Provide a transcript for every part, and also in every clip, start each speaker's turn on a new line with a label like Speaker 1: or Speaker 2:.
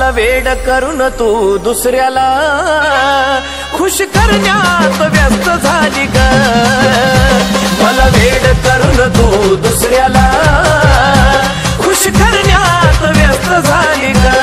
Speaker 1: मला वेड करून तू दुसऱ्याला खुश करण्यात व्यस्त झाली ग. मला वेड करून तू दुसऱ्याला खुश करण्यात व्यस्त झाली ग.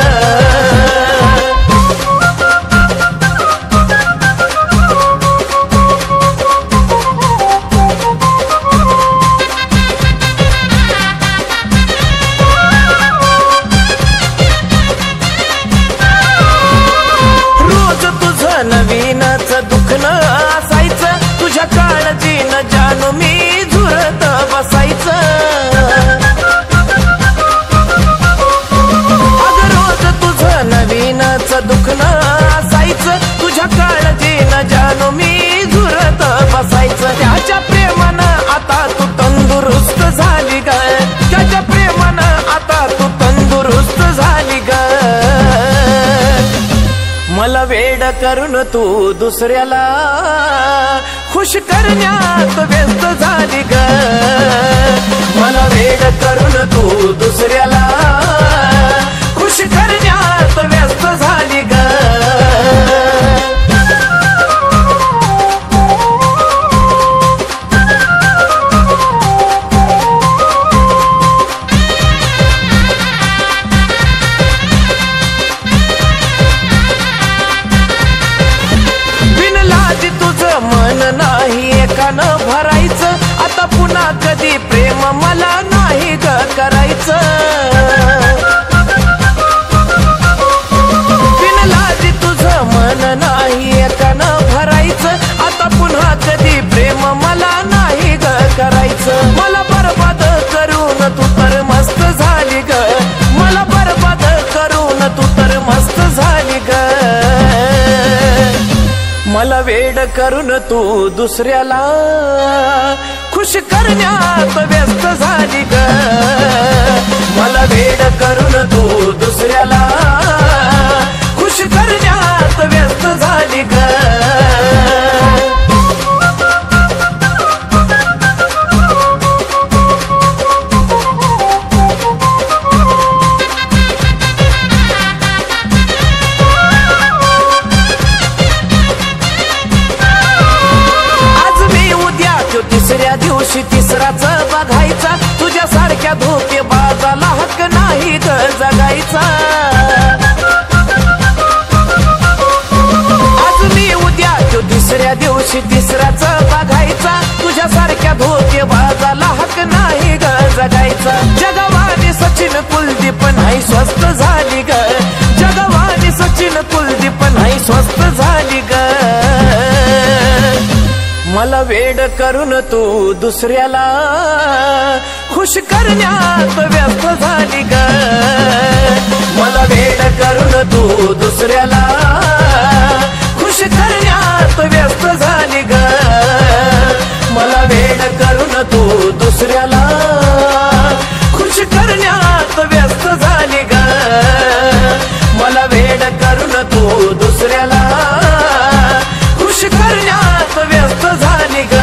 Speaker 1: नवीनच दुखणं असायचं तुझ्या काळजीनं जानू मी झुरत बसायचं. अगं रोज तुझं नवीनच दुखणं असायचं तुझ्या काळजीनं जानू मी झुरत बसायचं. त्याच्या प्रेमानं आता तू तंदुरुस्त झाली ग. त्याच्या प्रेमानं आता तू तंदुरुस्त झाली ग. मला वेड करून तू दुसऱ्याला खुश करण्यात व्यस्त झाली ग. मला वेड करून तू दुसऱ्याला खुश करण्यात व्यस्त झाली ग. मन नाही एकानं भरायचं आता पुन्हा कधी प्रेम मला नाही ग करायचं. बिनलाजी तुझं मन नाही एकानं भरायचं आता पुन्हा कधी प्रेम मला नाही ग करायचं. मला बरबाद करून तू तर मस्त झाली ग. मला बरबाद करून तू तर मस्त झाली ग. मला वेड करून तू दुसऱ्याला खुश करण्यात व्यस्त झाली ग. मला वेड करून तू दुसऱ्याला खुश करण्यात व्यस्त झाली ग. तिसऱ्या दिवशी तिसराच बघायचा तुझ्यासारख्या धोकेबाजाला हक्क नाही ग जगायचा. आज मी उद्या तो तिसऱ्या दिवशी तिसराच बघायचा तुझ्यासारख्या धोकेबाजाला हक्क नाही ग जगायचा. जगवानी सचिन कुलदीप नाही स्वस्त झाली ग. जगवानी सचिन कुलदीप नाही स्वस्त झाली ग. मला वेड करून तू दुसऱ्याला खुश करण्यात व्यस्त झाली ग. मला वेड करून तू दुसऱ्याला खुश करण्यात व्यस्त झाली ग. मला वेड करून तू दुसऱ्याला खुश करण्यात व्यस्त झाली ग. मला वेड करून तू दुसऱ्याला खुश करण्यात व्यस्त झाली ग.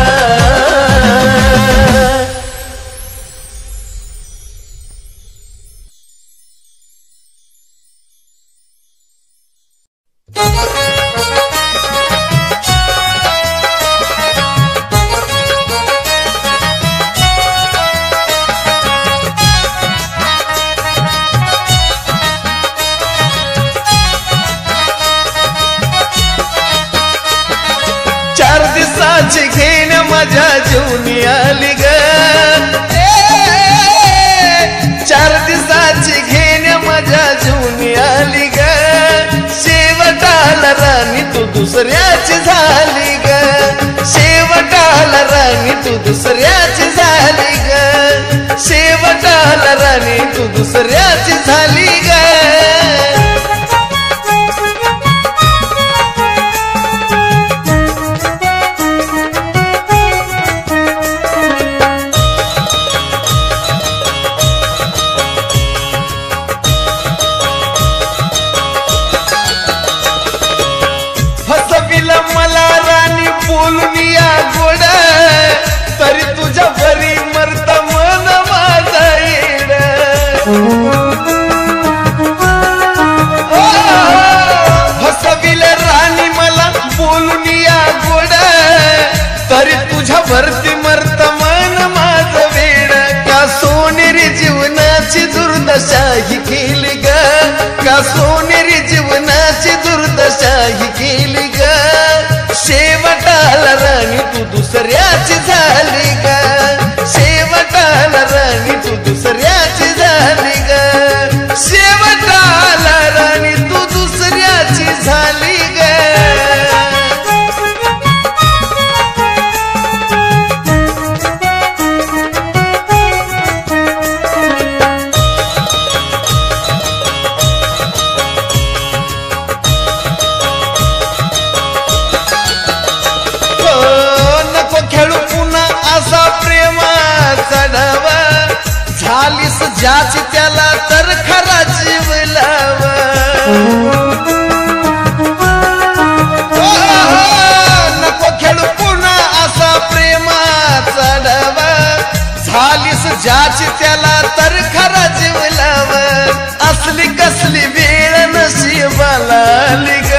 Speaker 2: घेण माझ्या जीवनी आली ग. 4 दिवसाची घेण माझ्या जीवनी आली ग. शेवटाला राणी तू दुसऱ्याची झाली ग. शेवटाला राणी तू दुसऱ्याची झाली ग. शेवटाला राणी तू दुसऱ्याची झाली ग. मला राणी बोलून या गोड तरी तुझ्या भरी मरता मन माझा येड. भरती मरत मन माझ वेड का सोनेरी जीवनाची दुर्दशा ही केली ग का सोनेरी जीवनाची दुर्दशा ही केली ग शेवटाला राणी तू दुसऱ्याची झाली ग शेवटाला राणी तू दुसऱ्याची झाली ग शेवटाला राणी तू दुसऱ्याची झाली ग ज्याची त्याला तर खरा जीव लाव नको खेळू पुन्हा असा प्रेमाचा डावा झालीस ज्याची त्याला तर खरा जीव लाव असली कसली वेळ नशिबाला आली ग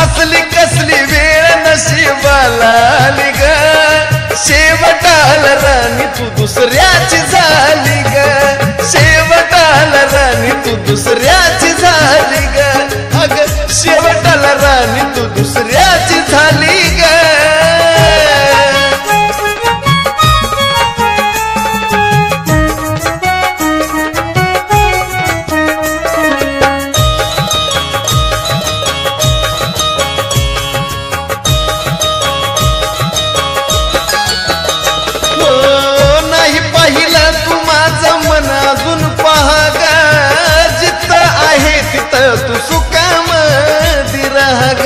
Speaker 2: असली कसली वेळ नशिबाला आली ग शेवटाला राणी तू दुसऱ्याची झाली ग शेवटाला राणी तू दुसऱ्याची झाली ग अग शेवटाला राणी तू दुसऱ्याची झाली ग तू सुखामधी राह ग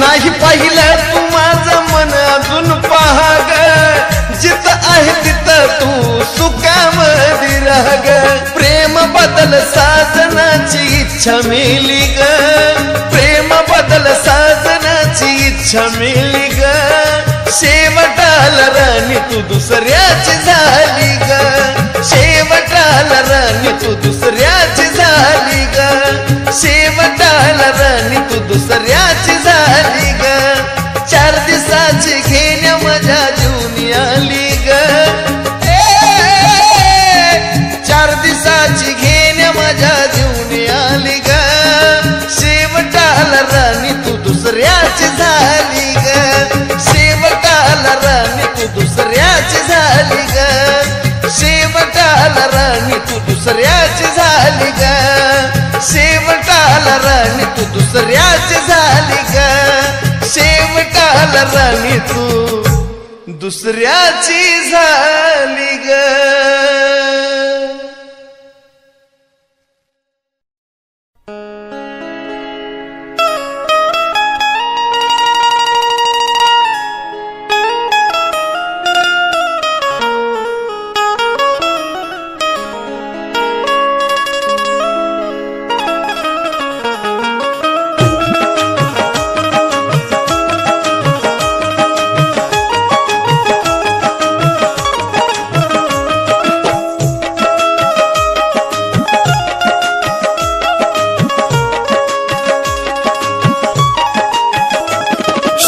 Speaker 2: नाही पाहिलं तू माझं मन अजून पहा ग जिथं आहे तिथं तू सुखामधी राह ग प्रेम बदल साजनाची इच्छा मिली ग प्रेम बदल साजनाची इच्छा मिली ग शेवटाला राणी तू दुसऱ्याची झाली ग शेवटाला राणी तू दुसऱ्याची झाली ग शेवटाला राणी तू दुसऱ्याची झाली ग 4 दिवसाची घेण्या माझ्या जीवनी आली ग 4 दिवसाची घेण्या माझ्या जीवनी आली ग शेवटाला राणी तू दुसऱ्याची झाली ग शेवटाला राणी तू दुसऱ्याची झाली ग शेवटाला राणी तू दुसऱ्याची झाली ग शेवटाला राणी तू दुसऱ्याची झाली ग शेवटाला राणी तू दुसऱ्याची झाली ग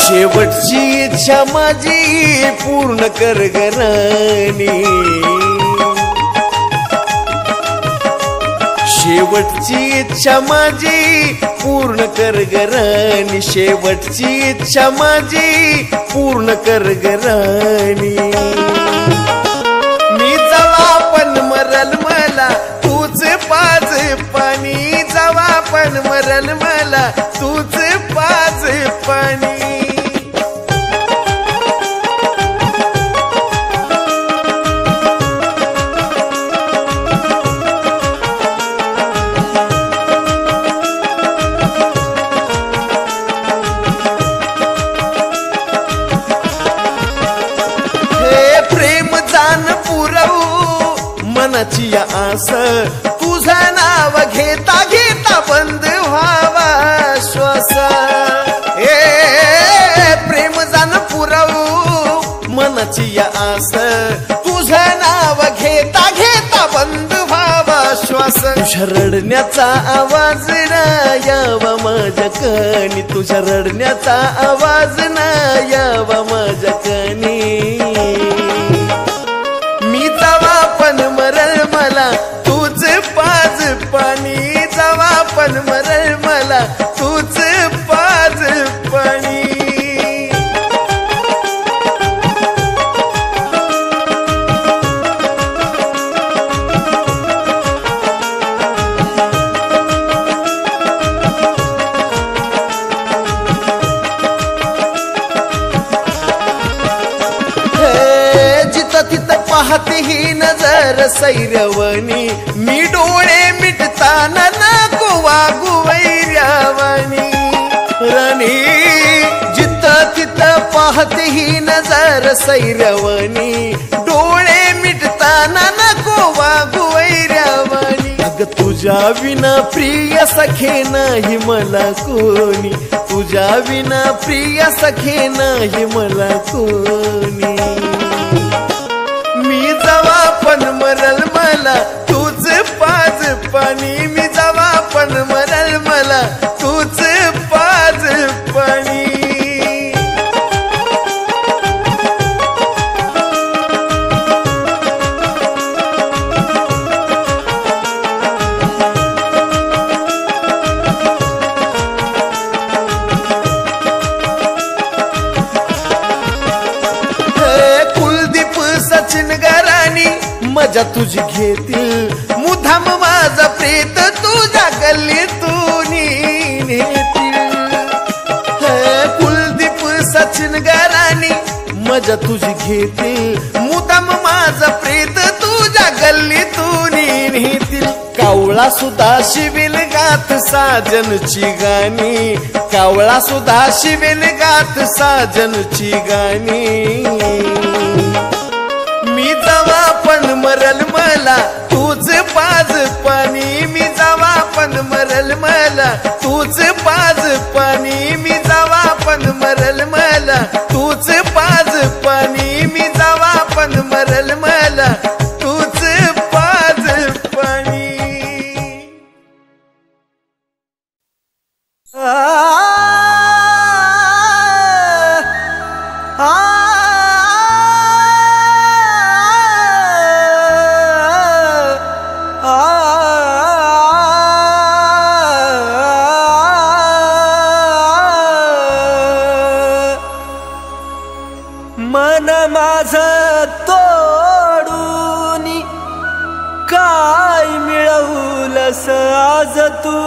Speaker 2: शेवटची इच्छा माझी पूर्ण कर ग राणी शेवटची इच्छा माझी पूर्ण कर ग राणी शेवटची इच्छा माझी पूर्ण कर ग राणी मी जवा पण मरल मला तूच पाज पाणी जवा पण मरल मला तूच पाज पाणी मनाची आस तुझं नाव घेता घेता बंद व्हावा श्वास प्रेम जाण पुरवू मनाची आस तुझं नाव घेता घेता बंद व्हावा श्वास तुझ्या रडण्याचा आवाज ना यावा माझ्या कानी, तुझ्या रडण्याचा आवाज ना यावा माझ्या कानी. मी जवा पण मरल मला तूच पाज पाणी, जवा पण मरल मला तूच पाज पाणी. तिथं पाहते ही नजर सैरवणी, मी डोळे मिटताना नको वागू वैर्यावानी. राणी जिथं तिथं पाहते ही नजर सैरवणी, डोळे मिटताना नको वागू वैर्यावानी. अग तुझ्या विना प्रिय सखे नाही मला कोणी, तुझ्या विना प्रिय सखे नाही मला कोणी. मी जवा पण मरल मला तूच पाज पाणी, मी जवा पण मरल मला तूच पाज पाणी. मजा तुझी घेतील मुधाम माझा प्रेत तुझ्या गल्लीतून नेतील. कुलदीप सचिन गराणी मजा तुझी घेतील मुधाम माझा प्रेत तुझ्या गल्लीतून नेतील. कावळा सुद्धा शिवेल गात साजनची गाणी, कावळा सुद्धा शिवेल गात साजनची गाणी. मी जवा पण मरल मला तूच पाज पाणी, मी जवा पण मरल मला तूच पाज पाणी, मी जवा पण मरल मला तूच पाज पाणी, मी जवा पण मरल मला तूच पाज पाणी.
Speaker 1: मन माझं तोडून काय मिळवलंस आज तू,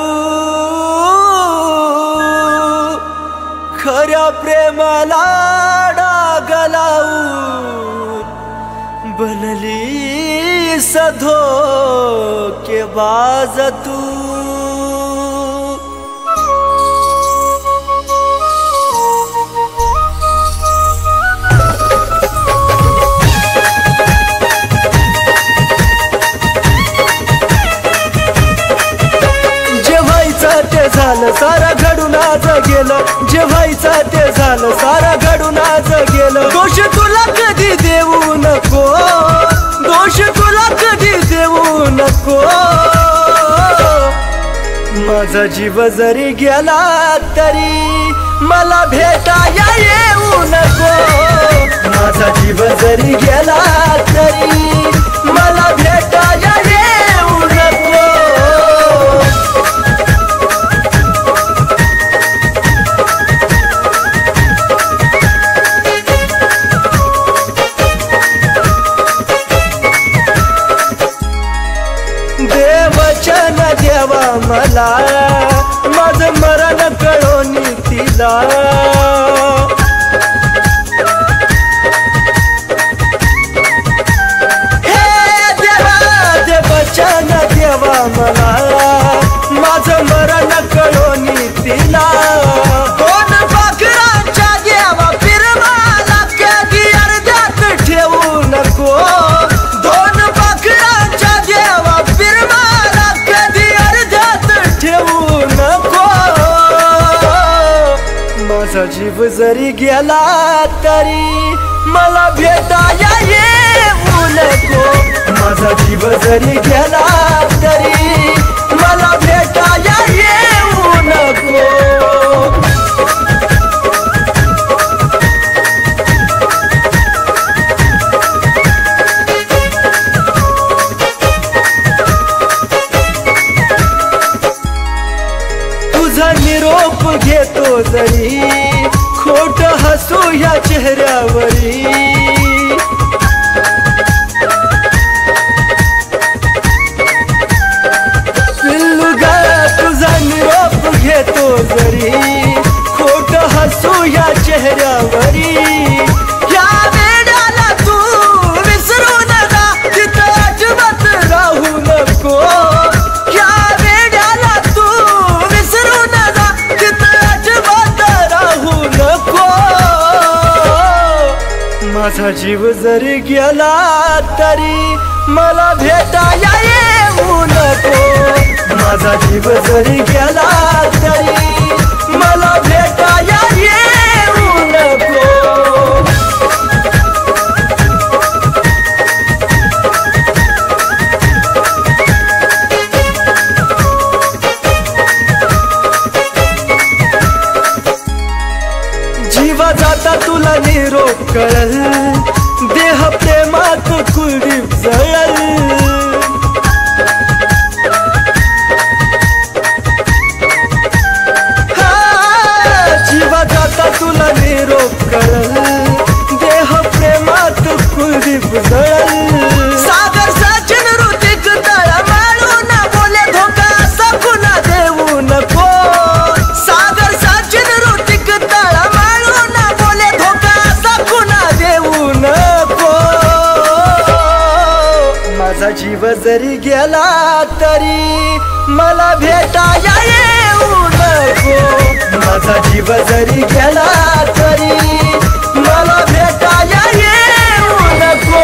Speaker 1: खऱ्या प्रेमाला डाग लावून बनलीस धोकेबाज तू. ते झालं सारा घडून आज गेलं, जे व्हायचं ते झालं सारा घडून आज गेलं. दोष तुला कधी देऊ नको, दोष तुला कधी देऊ नको. माझा जीव जरी गेला तरी मला भेटाया येऊ नको, माझा जीव जरी गेला तरी मला भेटाया येऊ नको. देवचन देवा मला माझं मरण कळोनी तिला. हे देवा देवचन देवा मला माझं मरण कळोनी तिला. दोन पाखरांच्या देवा फिरवाला कधी अर्ध्यात ठेवू नको, दोन पाखरांच्या देवा फिरवाला कधी अर्ध्यात ठेवू नको. माझा जीव जरी गेला तरी मला भेटाया येऊ नको, माझा जीव जरी गेला तरी
Speaker 3: घेतो जरी खोट हसू ह्या चेहऱ्यावरी पिल्लू ग तुझा निरोप घेतो जरी खोट हसू ह्या चेहऱ्यावरी ह्या वेड्याला तू विसरू नका तिथं अजिबात राहू नको ह्या वेड्याला तू विसरू नका तिथं अजिबात राहू नको माझा जीव जरी गेला तरी मला भेटाया येऊ नको माझा जीव जरी गेला तरी मला भेटाया येऊ नको जीवा जाता तुला निरोप कळल देह प्रेमात कुलदीप जळल जीवा जाता तुला निरोप कळल देह प्रेमात कुलदीप जळल सागर सचिन ऋतिक तळमळू न बोले धोका सकुना देऊ नको सागर सचिन ऋतिक तळमळू न बोले धोका सकुना देऊ नको माझा जीव जरी गेला तरी मला भेटाया येऊ नको माझा जीव जरी गेला तरी मला भेटाया येऊ नको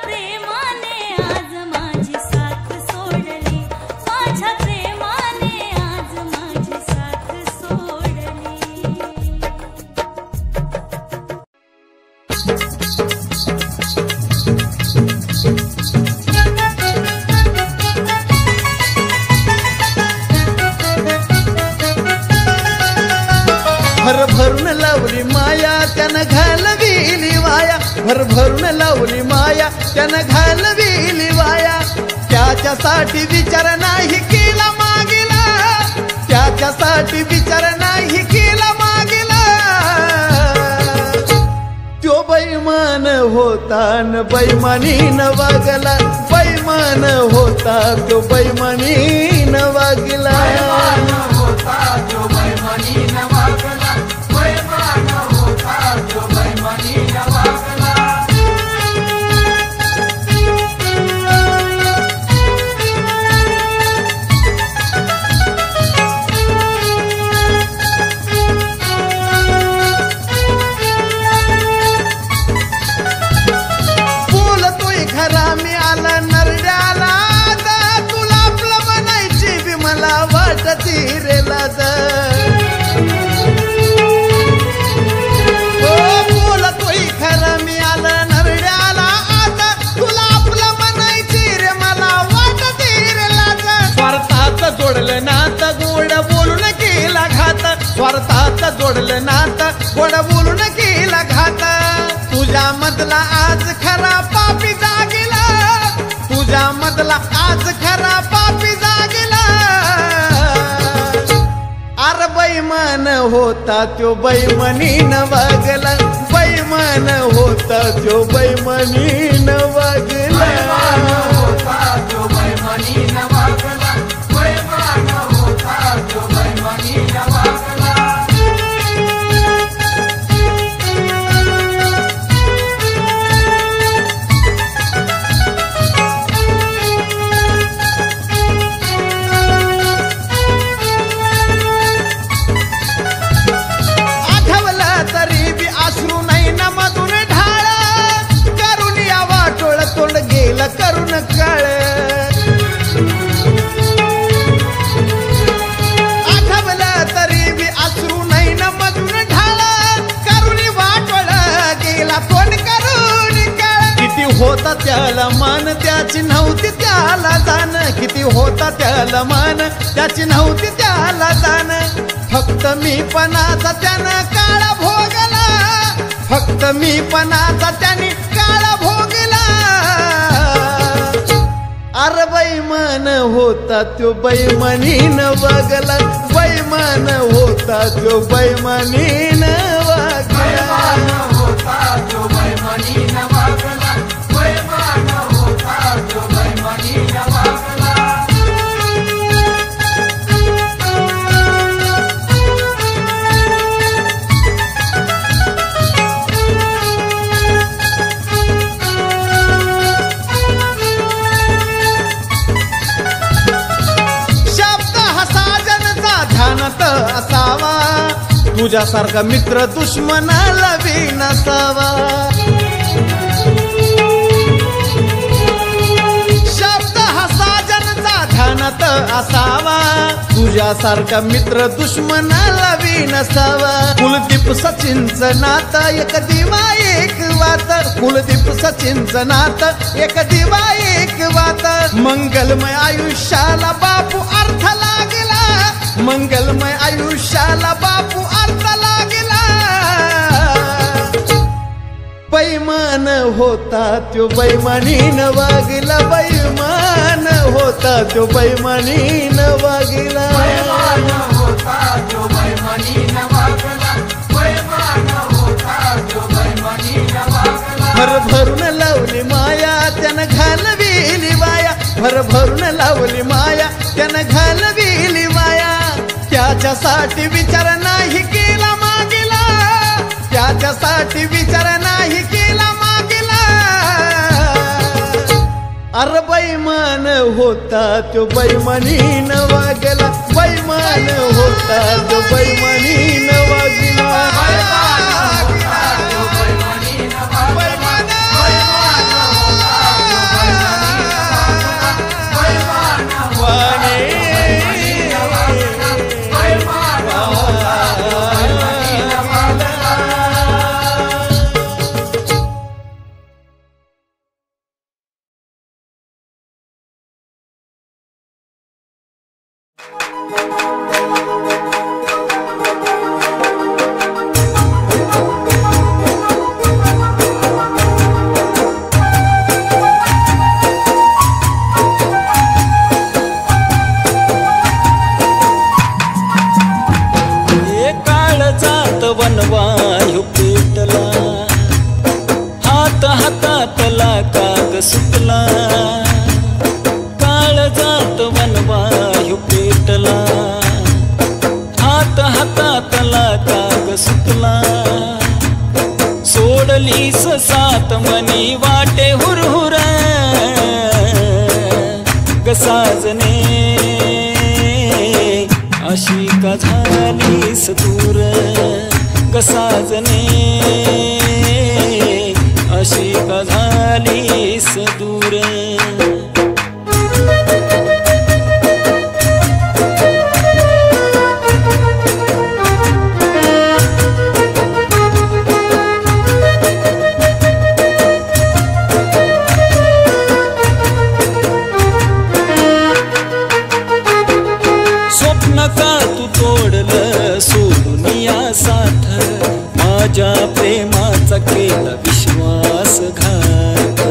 Speaker 4: प्रेमाने आज माझी साथ सोडली, माझ्या प्रेमाने आज माझी साथ सोडली.
Speaker 2: भरभरून लावली माया त्यानं घालविली वाया, भरभरून लावली माया त्यानं घालविली वाया. त्याच्यासाठी विचार नाही केला मागिला, त्याच्यासाठी विचार नाही केला मागिला. त्यो बैमान होता न बैमानीन वागला, बैमान होता त्यो बैमानीन वागला. बोलतोय खरा मी आला नरड्याला, तुला आपलं बनायची बी मला वाटती रे लाज. बोलतोय खरा मी आला नरड्याला, आता तुला आपलं बनायची रे मला वाटती रे लाज. स्वार्थात जोडलं नातं गोड बोलून केला घात, स्वार्थात जोडलं नातं गोड बोलून केला घात. तुझ्या मधला आज खरा पापी जागेला, तुझ्या मधला आज खरा पापी जागेला. अरे बैमान होता त्यो बैमानीन वागला, बैमान होता त्यो बैमानीन वागला. करून काळ आठवलं तरी बी अश्रू नाही न मधून ढाळ, करून वाटोळ गेला तोंड करून काळ. किती होता त्याला मान त्याची नव्हती त्याला जाण, किती होता त्याला मान त्याची नव्हती त्याला जाण. फक्त मी पणाचा त्यानं काळा भोगला, फक्त मी पणाचा त्याने काळा भोगला. अरे बैमान होता त्यो बैमानीन वागला, बैमान होता त्यो बैमानीन वागला. असावा तुझ्यासारखा मित्र दुश्मनाला बी नसावा. शब्द हा साजनचा ध्यानात असावा, तुझ्यासारखा मित्र दुश्मनाला बी नसावा. कुलदीप सचिनचं नातं एक दिवा एक वात, कुलदीप सचिनचं नातं एक दिवा एक वात. मंगलमय आयुष्याला बापू अर्थ लागला, मंगलमय आयुष्याला बापू अर्थ लागला. बैमान होता त्यो बैमानीन वागला, बैमान होता त्यो बैमानीन वागला. भरभरून लावली माया त्यानं घालविली वाया, भरभरून लावली माया त्यानं घालविली वाया. त्याच्यासाठी विचार नाही केला मागिला, त्याच्यासाठी विचार नाही केला मागिला. अरे बैमान होता तो बैमानीन वागला, बैमान होता तो बैमानीन वागला.
Speaker 5: सुटला काळजात वनवायू पेटला हात हातातला काग सुटला सोडलीस सात मनी वाटे हुरहुर ग साजने अशी का झालीस दूर ग साजने अशी का झालीस दूर स्वप्न का तू तोडलं सोडून या साथ माझ्या प्रेमाचा केला विश्वासघात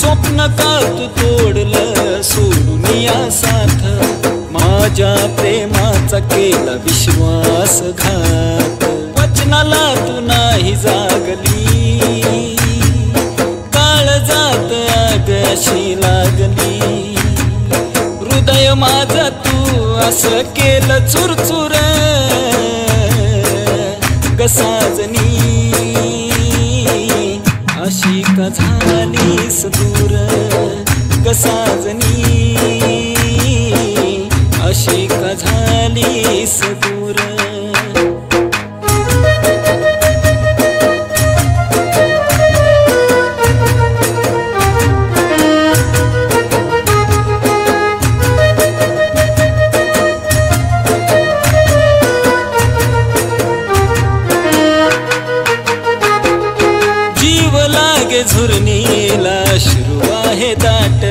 Speaker 5: स्वप्न का तू तोडलं सोडून या साथ माझ्या प्रेमाचा केला विश्वासघात वचनाला तू नाही जागली काळजात आग अशी लागली हृदय माझं तू असं केलं चुरचुर ग साजनी अशी का झालीस दूर ग साजनी अशी का झालीस दूर झुरणीला अश्रू आहे दाट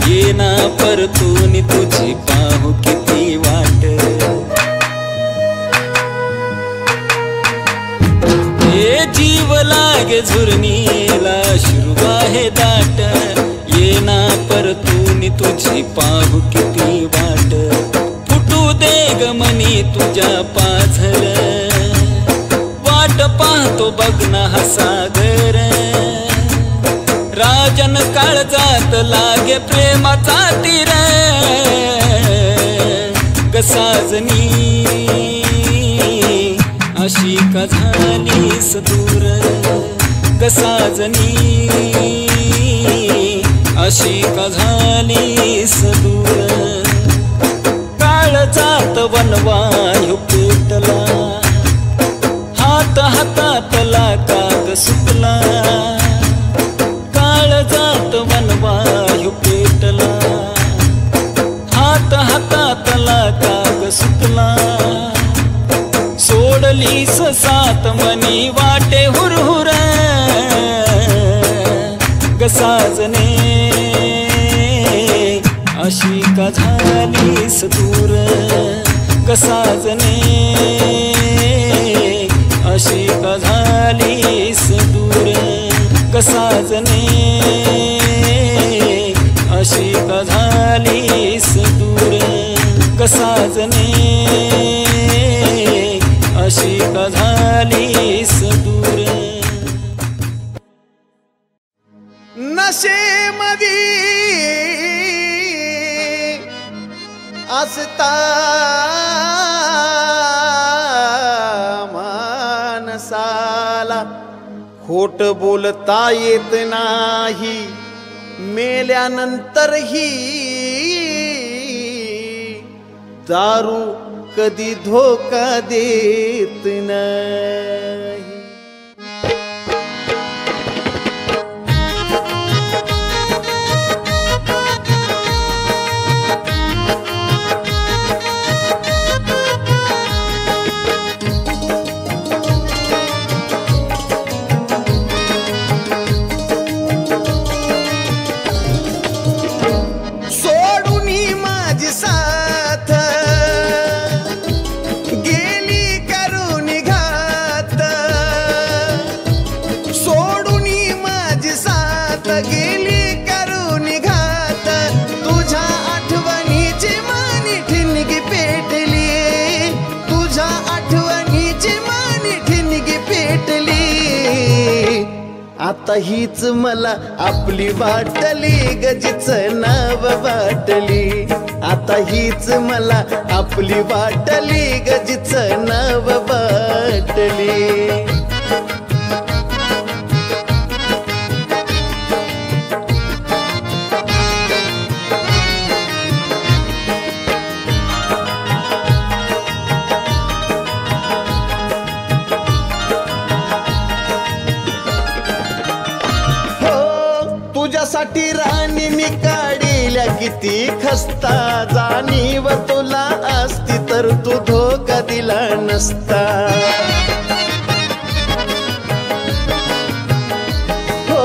Speaker 5: येना परतून तुझी पाहू किती वाट हे जीव लागे झुरणीला अश्रू आहे दाट येना परतून तुझी पाहू किती वाट फुटू दे ग मनी तुझ्या पाझर वाट पाहतो बघ ना हा सागर राजन काळजात लागे प्रेमाचा तीर ग साजनी अशी का झालीस दूर ग साजनी अशी का झालीस दूर काळजात वनवायू पेटला हात हातातला काग सुटला काळजात वनवायू पेटला हात हातातला काग सुटला सोडलीस सात मनी वाटे हुरहुर ग साजने अशी का झालीस दूर ग साजने अशी का झालीस दूर ग साजने अशी का झालीस दूर ग साजने अशी का झालीस दूर
Speaker 2: नशेमधी असता माणसाला खोट बोलता येत नाही मेल्यानंतरही दारू कधी धोका देत नाही साथ गेली करून घात आता हीच मला आपली वाटली गजीच नाव वाटली आता हीच मला आपली वाटली गजीच नाव वाटली तुझ्यासाठी राणी मी काढिल्या किती खस्ता जाणीव तुला असती तर तू धोका दिला नसता हो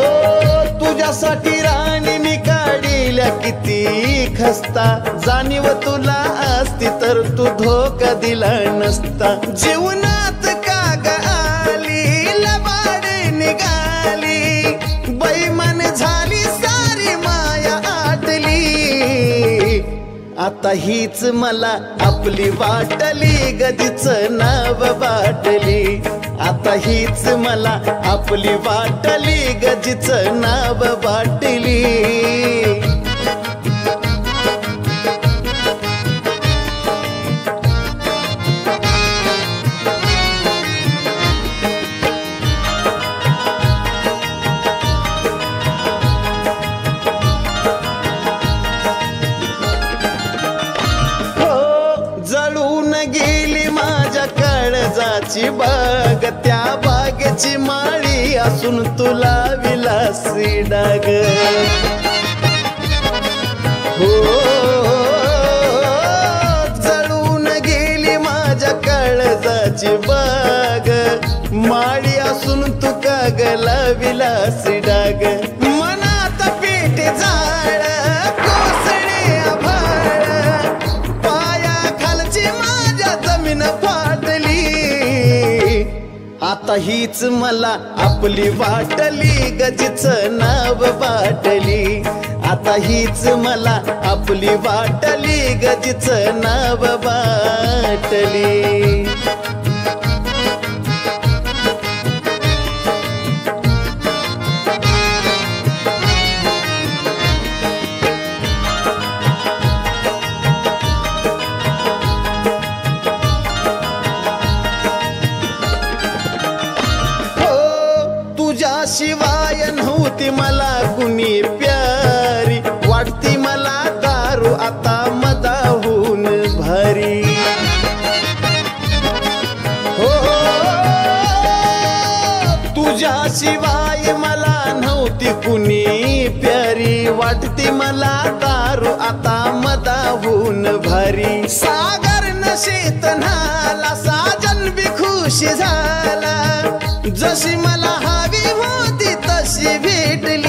Speaker 2: तुझ्यासाठी राणी मी काढिल्या किती खस्ता जाणीव तुला असती तर तू धोका दिला नसता जीवनात का ग आली लबाड निघाली बैमान झाली सारी माया आटली आता हीच मला आपली वाटली गजीच नाव वाटली आता हीच मला आपली वाटली गजीच नाव वाटली काळजाची बाग त्या बागेची माळी असून तुला विलासी डाग हो जळून गेली माझ्या काळजाची बाग माळी असून तू कागला विलासी डाग मनात पेट जाळ कोसळे आभाळ पाया खालची माझ्या जमीन आता हीच मला आपली वाटली गजीच नाव वाटली आता हीच मला आपली वाटली गजीच नाव वाटली शिवाय नव्हती मला कुणी प्यारी वाटती मला दारू आता मदाहून भारी हो तुझ्या शिवाय मला नव्हती कुणी प्यारी वाटती मला दारू आता मदाहून भारी सागर नशेत न्हाला साजन बी खुश झाला जशी मला हवी होती तशी भेटली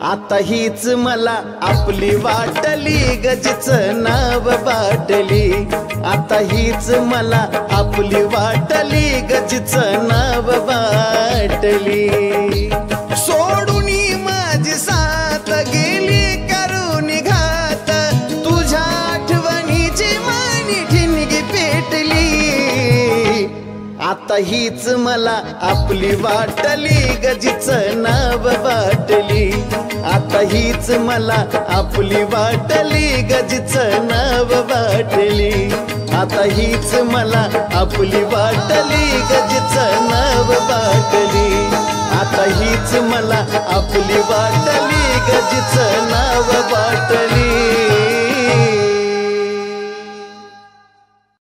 Speaker 2: आता हीच मला आपली वाटली गजीच नाव वाटली आता हीच मला आपली वाटली गजीच नाव वाटली सोडून माझी साथ गेली करून घात तुझ्या आठवणीची मानी ठिणगी पेटली आता हीच मला आपली वाटली गजीच नाव वाटली आता हीच मला आपली वाटली गजीच नाव वाटली आता हीच मला आपली वाटली गजीच नाव वाटली आता हीच मला आपली वाटली गजीच नाव वाटली